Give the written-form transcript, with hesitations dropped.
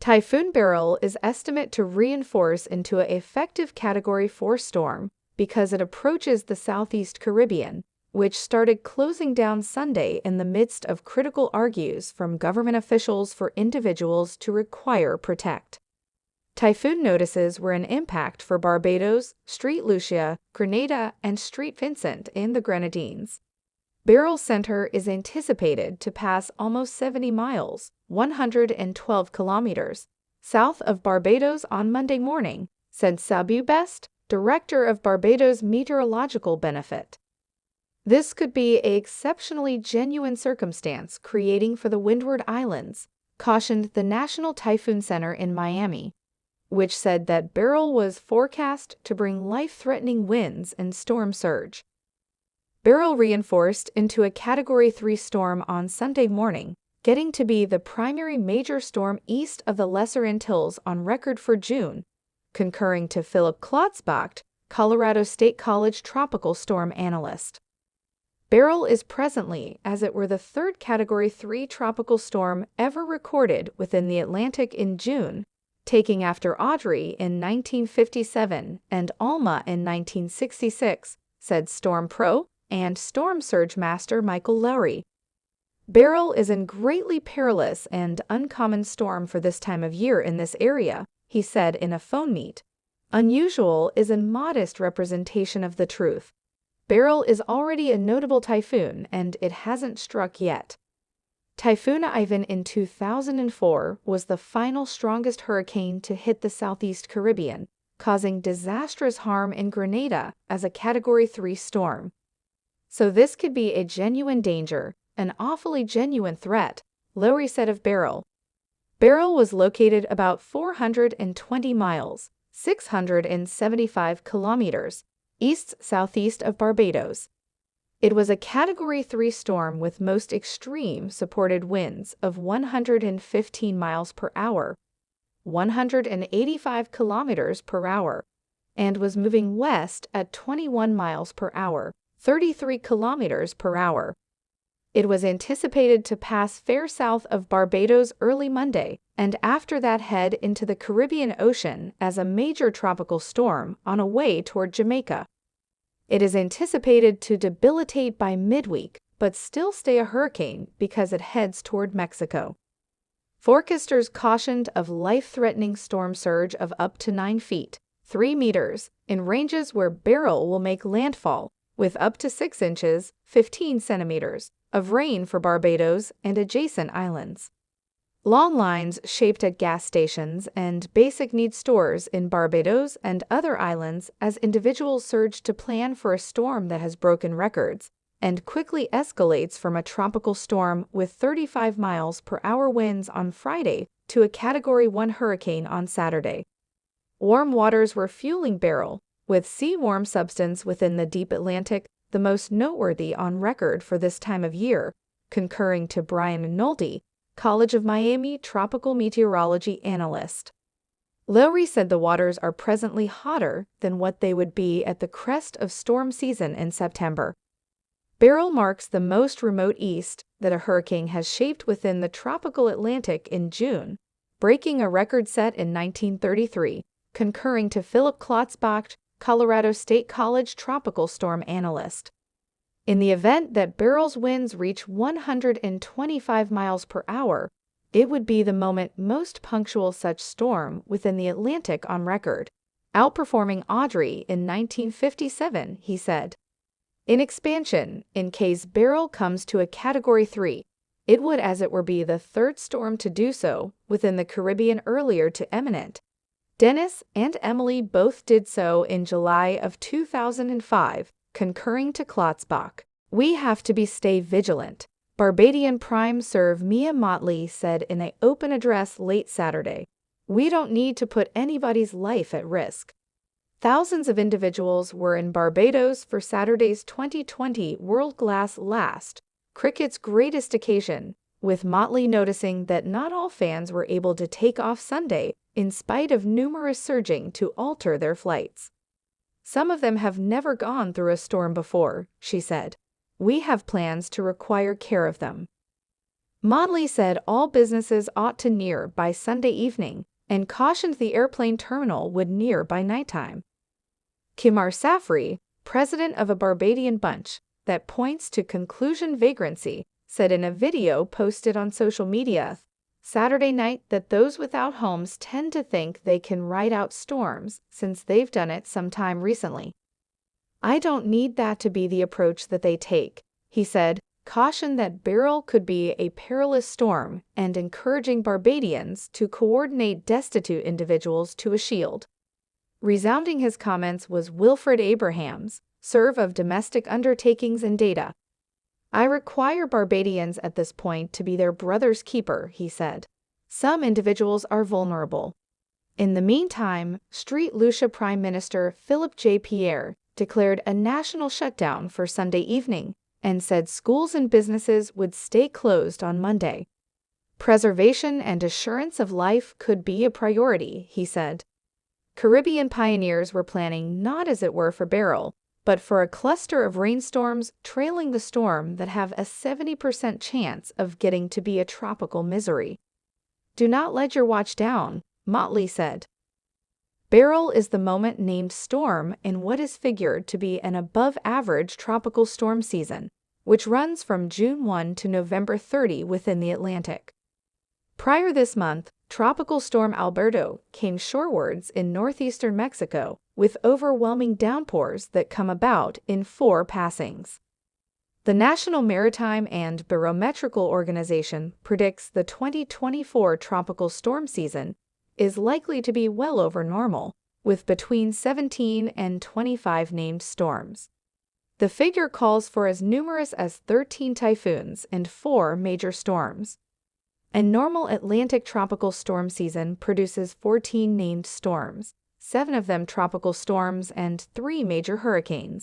Typhoon Beryl is estimated to reinforce into an effective Category 4 storm because it approaches the southeast Caribbean, which started closing down Sunday in the midst of critical argues from government officials for individuals to require protect. Typhoon notices were an impact for Barbados, St. Lucia, Grenada, and St. Vincent in the Grenadines. Beryl Center is anticipated to pass almost 70 miles, 112 kilometers, south of Barbados on Monday morning, said Sabu Best, director of Barbados Meteorological Benefit. This could be an exceptionally genuine circumstance creating for the Windward Islands, cautioned the National Typhoon Center in Miami, which said that Beryl was forecast to bring life-threatening winds and storm surge. Beryl reinforced into a Category 3 storm on Sunday morning, getting to be the primary major storm east of the Lesser Antilles on record for June, concurring to Philip Klotzbach, Colorado State College tropical storm analyst. Beryl is presently, as it were, the third Category 3 tropical storm ever recorded within the Atlantic in June, taking after Audrey in 1957 and Alma in 1966, said Storm Pro and Storm Surge Master Michael Lowry. Beryl is a greatly perilous and uncommon storm for this time of year in this area, he said in a phone meet. Unusual is a modest representation of the truth. Beryl is already a notable typhoon and it hasn't struck yet. Typhoon Ivan in 2004 was the final strongest hurricane to hit the southeast Caribbean, causing disastrous harm in Grenada as a Category 3 storm. So this could be a genuine danger, an awfully genuine threat, Lowry said of Beryl. Beryl was located about 420 miles, 675 kilometers, east-southeast of Barbados. It was a Category 3 storm with most extreme supported winds of 115 miles per hour, 185 kilometers per hour, and was moving west at 21 miles per hour, 33 kilometers per hour. It was anticipated to pass fair south of Barbados early Monday, and after that head into the Caribbean Ocean as a major tropical storm on a way toward Jamaica. It is anticipated to debilitate by midweek, but still stay a hurricane because it heads toward Mexico. Forecasters cautioned of life-threatening storm surge of up to 9 feet, 3 meters, in ranges where Beryl will make landfall, with up to 6 inches, 15 centimeters, of rain for Barbados and adjacent islands. Long lines shaped at gas stations and basic need stores in Barbados and other islands as individuals surge to plan for a storm that has broken records and quickly escalates from a tropical storm with 35 miles per hour winds on Friday to a Category 1 hurricane on Saturday. Warm waters were fueling Beryl, with sea-warm substance within the deep Atlantic the most noteworthy on record for this time of year, concurring to Brian Nolte, College of Miami tropical meteorology analyst. Lowry said the waters are presently hotter than what they would be at the crest of storm season in September. Beryl marks the most remote east that a hurricane has shaped within the tropical Atlantic in June, breaking a record set in 1933, concurring to Philip Klotzbach, Colorado State College tropical storm analyst. In the event that Beryl's winds reach 125 miles per hour, it would be the moment most punctual such storm within the Atlantic on record, outperforming Audrey in 1957, he said. In expansion, in case Beryl comes to a Category 3, it would as it were be the third storm to do so within the Caribbean earlier to eminent. Dennis and Emily both did so in July of 2005, concurring to Klotzbach. We have to stay vigilant, Barbadian Prime Serve Mia Motley said in an open address late Saturday. We don't need to put anybody's life at risk. Thousands of individuals were in Barbados for Saturday's 2020 World Glass Last, cricket's greatest occasion, with Motley noticing that not all fans were able to take off Sunday in spite of numerous surging to alter their flights. Some of them have never gone through a storm before, she said. We have plans to require care of them. Motley said all businesses ought to near by Sunday evening and cautioned the airplane terminal would near by nighttime. Kimar Safri, president of a Barbadian bunch that points to conclusion vagrancy, said in a video posted on social media Saturday night that those without homes tend to think they can ride out storms since they've done it sometime recently. "I don't need that to be the approach that they take," he said, cautioned that Beryl could be a perilous storm and encouraging Barbadians to coordinate destitute individuals to a shield. Resounding his comments was Wilfred Abrahams, Serv of Domestic Undertakings and Data. "I require Barbadians at this point to be their brother's keeper," he said. "Some individuals are vulnerable." In the meantime, St. Lucia Prime Minister Philip J. Pierre declared a national shutdown for Sunday evening and said schools and businesses would stay closed on Monday. "Preservation and assurance of life could be a priority," he said. Caribbean pioneers were planning not as it were for Beryl, but for a cluster of rainstorms trailing the storm that have a 70% chance of getting to be a tropical misery. "Do not let your watch down," Motley said. Beryl is the moment named storm in what is figured to be an above-average tropical storm season, which runs from June 1 to November 30 within the Atlantic. Prior this month, Tropical Storm Alberto came shorewards in northeastern Mexico with overwhelming downpours that come about in 4 passings. The National Maritime and Barometrical Organization predicts the 2024 tropical storm season is likely to be well over normal, with between 17 and 25 named storms. The figure calls for as numerous as 13 typhoons and 4 major storms. A normal Atlantic tropical storm season produces 14 named storms, 7 of them tropical storms and 3 major hurricanes.